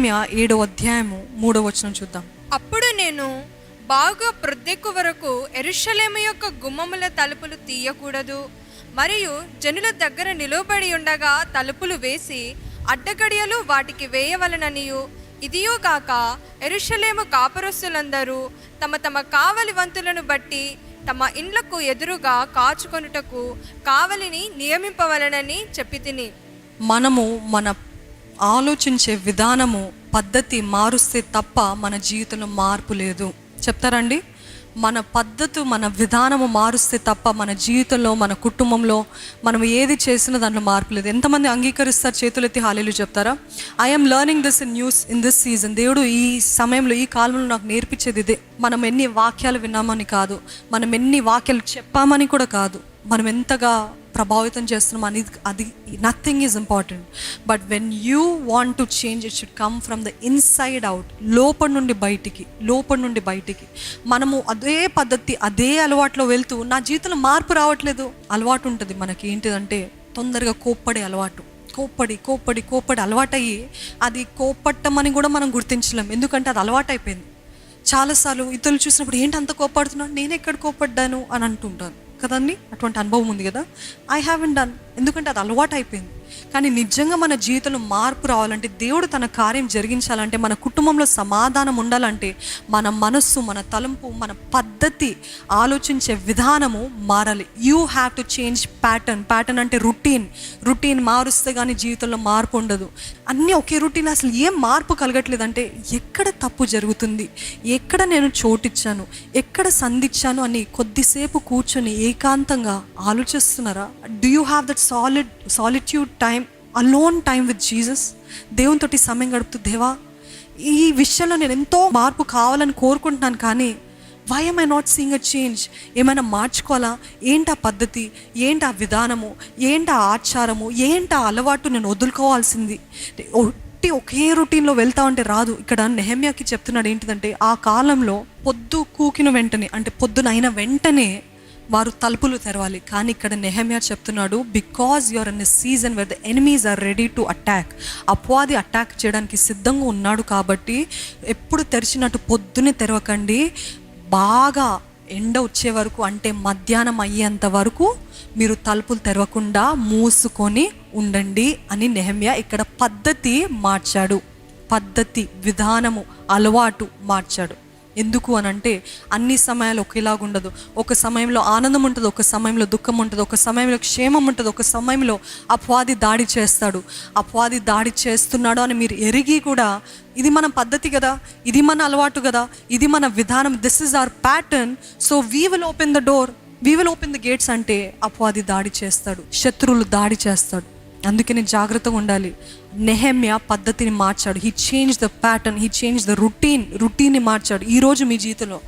నెహెమ్యా 7వ అధ్యాయము 3వ వచనం చూద్దాం. అప్పుడు నేను బాగా ప్రొద్దెక్కు వరకు యెరూషలేము యొక్క గుమ్మముల తలుపులు తీయకూడదు, మరియు జనుల దగ్గర నిలువబడి ఉండగా తలుపులు వేసి అడ్డగడియలు వాటికి వేయవలననియు, ఇదియో కాక యెరూషలేము కాపురస్తులందరూ తమ తమ కావలి వంతులను బట్టి తమ ఇండ్లకు ఎదురుగా కాచుకొనుటకు కావలిని నియమింపవలనని చెప్పి తిని. మనము మన ఆలోచించే విధానము పద్ధతి మారుస్తే తప్ప మన జీవితంలో మార్పు లేదు. చెప్తారండి? మన పద్ధతి మన విధానము మారుస్తే తప్ప మన జీవితంలో మన కుటుంబంలో మనం ఏది చేసినా దాంట్లో మార్పు లేదు. ఎంతమంది అంగీకరిస్తారు? చేతులెత్తి హల్లెలూయా చెప్తారా? I'm learning this in this season. దేవుడు ఈ సమయంలో ఈ కాలంలో నాకు నేర్పించేది ఇదే. మనం ఎన్ని వాక్యాలు విన్నామని కాదు, మనం ఎన్ని వాక్యాలు చెప్పామని కూడా కాదు, మనం ఎంతగా ప్రభావితం చేస్తున్నాం అనేది అది nothing is important. But when you want to change it should come from the inside out. లోపల నుండి బయటికి మనము అదే పద్ధతి అదే అలవాట్లో వెళ్తూ నా జీవితంలో మార్పు రావట్లేదు. అలవాటు ఉంటుంది మనకి, ఏంటిదంటే తొందరగా కోప్పడే అలవాటు. కోప్పడి అలవాటయ్యి అది కోప్పట్టమని కూడా మనం గుర్తించలేం, ఎందుకంటే అది అలవాటు అయిపోయింది. చాలాసార్లు ఇతరులు చూసినప్పుడు ఏంటి అంత కోప్పడుతున్నాను, నేను ఎక్కడ కోప్పడ్డాను అని అంటుంటాను కదండి. అటువంటి అనుభవం ఉంది కదా. ఐ హ్యావెంట్ డన్, ఎందుకంటే అది అలవాటు అయిపోయింది. కానీ నిజంగా మన జీవితంలో మార్పు రావాలంటే, దేవుడు తన కార్యం జరిగించాలంటే, మన కుటుంబంలో సమాధానం ఉండాలంటే, మన మనస్సు, మన తలంపు, మన పద్ధతి, ఆలోచించే విధానము మారాలి. You have to change pattern అంటే రొటీన్ మారుస్తే కానీ జీవితంలో మార్పు ఉండదు. అన్నీ ఒకే రొటీన్, అసలు ఏం మార్పు కలగట్లేదంటే ఎక్కడ తప్పు జరుగుతుంది, ఎక్కడ నేను చోటిచ్చాను, ఎక్కడ సంధించాను అని కొద్దిసేపు కూర్చొని ఏకాంతంగా ఆలోచిస్తున్నారా? Do you have that solitude time, alone time with Jesus? దేవునితోటి సమయం గడుపుతూ, దేవా ఈ విషయంలో నేను ఎంతో మార్పు కావాలని కోరుకుంటున్నాను, కానీ why am I not seeing a change? ఏమైనా మార్చుకోవాలా? ఏంటి ఆ పద్ధతి, ఏంటి ఆ విధానము, ఏంటి ఆ ఆచారము, ఏంటి ఆ అలవాటు నేను వదులుకోవాల్సింది? ఒకే రొటీన్లో వెళ్తా ఉంటే రాదు. ఇక్కడ నెహెమ్యాకి చెప్తున్నాడు ఏంటిదంటే, ఆ కాలంలో పొద్దు కూకిన వెంటనే, అంటే పొద్దునైన వెంటనే వారు తలుపులు తెరవాలి. కానీ ఇక్కడ నెహెమ్యా చెప్తున్నాడు, because you're in a season where the enemies are ready to attack. అపవాది అటాక్ చేయడానికి సిద్ధంగా ఉన్నాడు కాబట్టి ఎప్పుడు తెరిచినట్టు పొద్దునే తెరవకండి, బాగా ఎండ వచ్చే వరకు, అంటే మధ్యాహ్నం అయ్యేంత వరకు మీరు తలుపులు తెరవకుండా మూసుకొని ఉండండి అని నెహెమ్యా ఇక్కడ పద్ధతి మార్చాడు. పద్ధతి, విధానము, అలవాటు మార్చాడు. ఎందుకు అని అంటే, అన్ని సమయాలు ఒకేలాగా ఉండదు. ఒక సమయంలో ఆనందం ఉంటుంది, ఒక సమయంలో దుఃఖం ఉంటుంది, ఒక సమయంలో క్షేమం ఉంటుంది, ఒక సమయంలో అపవాది దాడి చేస్తాడు. అపవాది దాడి చేస్తున్నాడు అని మీరు ఎరిగి కూడా, ఇది మన పద్ధతి కదా, ఇది మన అలవాటు కదా, ఇది మన విధానం, this is our pattern, so we will open the door, we will open the gates అంటే అపవాది దాడి చేస్తాడు, శత్రువులు దాడి చేస్తాడు. అందుకని జాగ్రత్తగా ఉండాలి. నెహెమ్యా పద్ధతిని మార్చాడు. He change the pattern, he change the రొటీన్ని మార్చాడు. ఈరోజు మీ జీవితంలో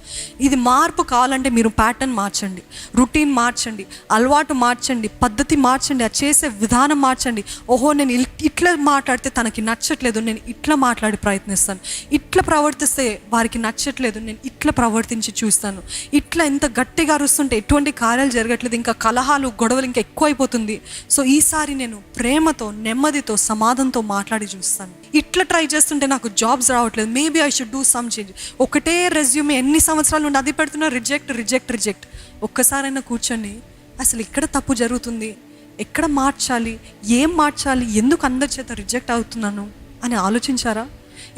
ఇది మార్పు కావాలంటే మీరు ప్యాటర్న్ మార్చండి, రొటీన్ మార్చండి, అలవాటు మార్చండి, పద్ధతి మార్చండి, అది చేసే విధానం మార్చండి. ఓహో, నేను ఇట్లా మాట్లాడితే తనకి నచ్చట్లేదు, నేను ఇట్లా మాట్లాడి ప్రయత్నిస్తాను, ఇట్లా ప్రవర్తిస్తే వారికి నచ్చట్లేదు, నేను ఇట్లా ప్రవర్తించి చూస్తాను, ఇట్లా ఇంత గట్టిగా అరుస్తుంటే ఎటువంటి కార్యాలు జరగట్లేదు, ఇంకా కలహాలు గొడవలు ఇంకా ఎక్కువైపోతుంది, సో ఈసారి నేను ప్రేమతో, నెమ్మదితో, సమాధానంతో మాట్లాడి చూస్తాను. ఇట్లా ట్రై చేస్తుంటే నాకు జాబ్స్ రావట్లేదు, maybe I should do some change. ఒకటే రెజ్యూమే ఎన్ని సంవత్సరాల నుండి అది పెడుతున్నా, రిజెక్ట్. ఒక్కసారైనా కూర్చొని అసలు ఇక్కడ తప్పు జరుగుతుంది, ఎక్కడ మార్చాలి, ఏం మార్చాలి, ఎందుకు అందరి చేత రిజెక్ట్ అవుతున్నాను అని ఆలోచించారా?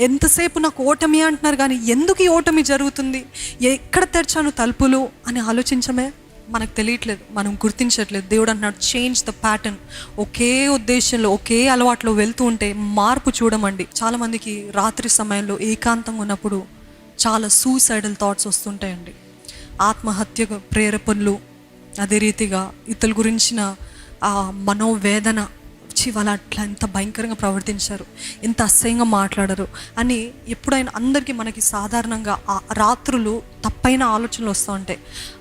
ఎంతసేపు నాకు ఓటమి అంటున్నారు, కానీ ఎందుకు ఈ ఓటమి జరుగుతుంది, ఎక్కడ తెరిచాను తలుపులు అని ఆలోచించమే. మనకు తెలియట్లేదు, మనం గుర్తించట్లేదు. దేవుడు అంటున్నాడు, చేంజ్ ద ప్యాటర్న్. ఒకే ఉద్దేశంలో, ఒకే అలవాట్లో వెళ్తూ ఉంటే మార్పు చూడమండి. చాలామందికి రాత్రి సమయంలో ఏకాంతంగా ఉన్నప్పుడు చాలా సూసైడల్ థాట్స్ వస్తుంటాయండి, ఆత్మహత్య ప్రేరేపణలు, అదే రీతిగా ఇతరుల గురించిన ఆ మనోవేదన, వాళ్ళు అట్లా ఎంత భయంకరంగా ప్రవర్తించారు, ఎంత అసహ్యంగా మాట్లాడరు అని ఎప్పుడైనా అందరికీ మనకి సాధారణంగా రాత్రులు తప్పైన ఆలోచనలు వస్తూ ఉంటాయి,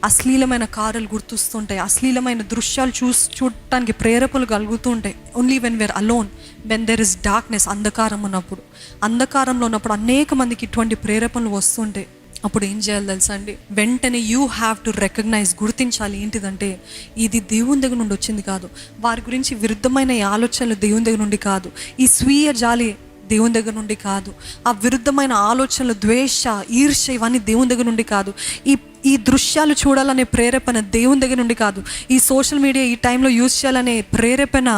అశ్లీలమైన కార్యాలు గుర్తొస్తుంటాయి, అశ్లీలమైన దృశ్యాలు చూడటానికి ప్రేరేపణలు కలుగుతూ ఉంటాయి. Only when we're alone, when there is darkness, అంధకారంలో ఉన్నప్పుడు అనేక మందికి ఇటువంటి ప్రేరేపణలు వస్తుంటాయి. అప్పుడు ఏం చేయాలి తెలుసా అండి? వెంటనే యూ హ్యావ్ టు రికగ్నైజ్, గుర్తించాలి. ఏంటిదంటే, ఇది దేవుని దగ్గర నుండి వచ్చింది కాదు, వారి గురించి విరుద్ధమైన ఈ ఆలోచనలు దేవుని దగ్గర నుండి కాదు, ఈ స్వీయ జాలి దేవుని దగ్గర నుండి కాదు. ఆ విరుద్ధమైన ఆలోచనలు, ద్వేష, ఈర్ష్య ఇవన్నీ దేవుని దగ్గర నుండి కాదు. ఈ దృశ్యాలు చూడాలనే ప్రేరేపణ దేవుని దగ్గర నుండి కాదు. ఈ సోషల్ మీడియా ఈ టైంలో యూజ్ చేయాలనే ప్రేరేపణ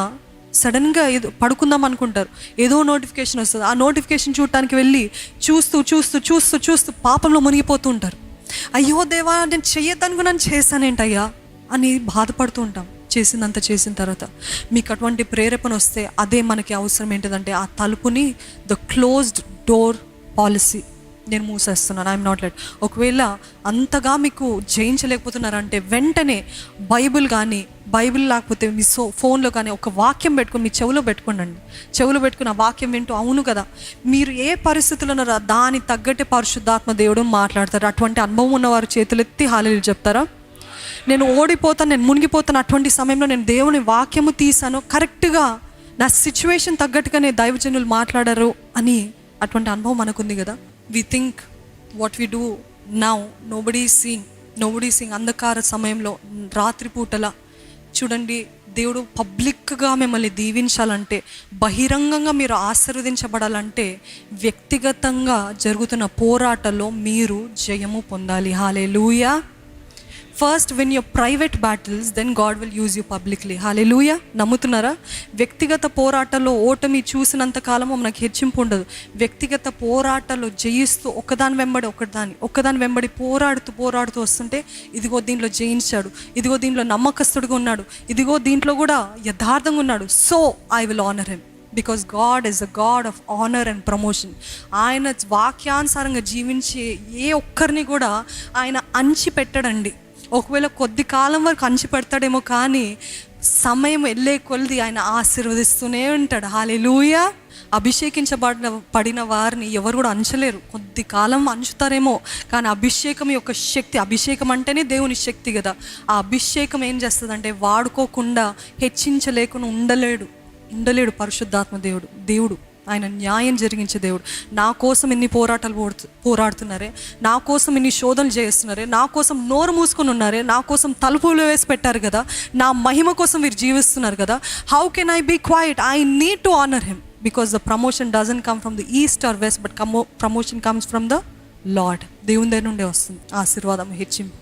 సడన్గా ఏదో పడుకుందాం అనుకుంటారు, ఏదో నోటిఫికేషన్ వస్తుంది, ఆ నోటిఫికేషన్ చూడటానికి వెళ్ళి చూస్తూ చూస్తూ చూస్తూ చూస్తూ పాపంలో మునిగిపోతూ ఉంటారు. అయ్యో దేవా, నేను చెయ్యొద్దనుకున్నాను, చేశానేంటయ్యా అని బాధపడుతూ ఉంటాం. చేసిందంత చేసిన తర్వాత మీకు అటువంటి ప్రేరేపణ వస్తే అదే మనకి అవసరం. ఏంటిదంటే ఆ తలుపుని, ద క్లోజ్డ్ డోర్ పాలసీ, నేను మూసేస్తున్నాను, ఐఎమ్ నాట్ లెట్. ఒకవేళ అంతగా మీకు జయించలేకపోతున్నారంటే వెంటనే బైబిల్ కానీ, బైబిల్ లేకపోతే మీ ఫోన్లో కానీ ఒక వాక్యం పెట్టుకుని మీ చెవిలో పెట్టుకోండి. చెవిలో పెట్టుకుని ఆ వాక్యం వింటూ, అవును కదా, మీరు ఏ పరిస్థితుల్లో ఉన్నారో దానికి తగ్గట్టే పరిశుద్ధాత్మ దేవుడు మాట్లాడతారు. అటువంటి అనుభవం ఉన్నవారు చేతులెత్తి హల్లెలూయా చెప్తారా? నేను ఓడిపోతాను, నేను మునిగిపోతాను, అటువంటి సమయంలో నేను దేవుని వాక్యము తీసాను, కరెక్ట్గా నా సిచ్యువేషన్ తగ్గట్టుగానే దైవజనులు మాట్లాడారు అని అటువంటి అనుభవం మనకుంది కదా. We think what we do now, nobody seeing. అంధకార సమయంలో రాత్రిపూటల చూడండి, దేవుడు పబ్లిక్గా మిమ్మల్ని దీవించాలంటే, బహిరంగంగా మీరు ఆశీర్వదించబడాలంటే వ్యక్తిగతంగా జరుగుతున్న పోరాటంలో మీరు జయము పొందాలి. Hallelujah. First win your private battles, then God will use you publicly. Hallelujah. నమ్ముతున్నారా? వ్యక్తిగత పోరాటంలో ఓటమి చూసినంత కాలము మనకు హెచ్చింపు ఉండదు. వ్యక్తిగత పోరాటాల్లో జయిస్తూ ఒకదాని వెంబడి పోరాడుతూ వస్తుంటే, ఇదిగో దీంట్లో జయించాడు, ఇదిగో దీంట్లో నమ్మకస్తుడిగా ఉన్నాడు, ఇదిగో దీంట్లో కూడా యథార్థంగా ఉన్నాడు, so I will honour him. Because God is a God of honour and promotion. ఆయన వాక్యానుసారంగా జీవించే ఏ ఒక్కరిని కూడా ఆయన అంచి పెట్టడండి. ఒకవేళ కొద్ది కాలం వరకు అంచి పెడతాడేమో, కానీ సమయం వెళ్ళే కొలది ఆయన ఆశీర్వదిస్తూనే ఉంటాడు. హల్లెలూయా. పడిన వారిని ఎవరు కూడా అంచలేరు. కొద్ది కాలం అంచుతారేమో, కానీ అభిషేకం యొక్క శక్తి, అభిషేకం అంటేనే దేవుని శక్తి కదా. ఆ అభిషేకం ఏం చేస్తుందంటే వాడుకోకుండా హెచ్చించలేకుండా ఉండలేడు పరిశుద్ధాత్మ దేవుడు. ఆయన న్యాయం జరిగించే దేవుడు. నా కోసం ఇన్ని పోరాడుతున్నారే, నా కోసం ఇన్ని శోధనలు చేస్తున్నారే, నా కోసం నోరు మూసుకొని ఉన్నారే, నా కోసం తలుపులు వేసి పెట్టారు కదా, నా మహిమ కోసం వీరు జీవిస్తున్నారు కదా. How can I be quiet? I need to honour him, because the promotion doesn't come from the east or west, but promotion comes from the Lord. దేవుని దగ్గర నుండే వస్తుంది ఆశీర్వాదం, హెచ్చింపు.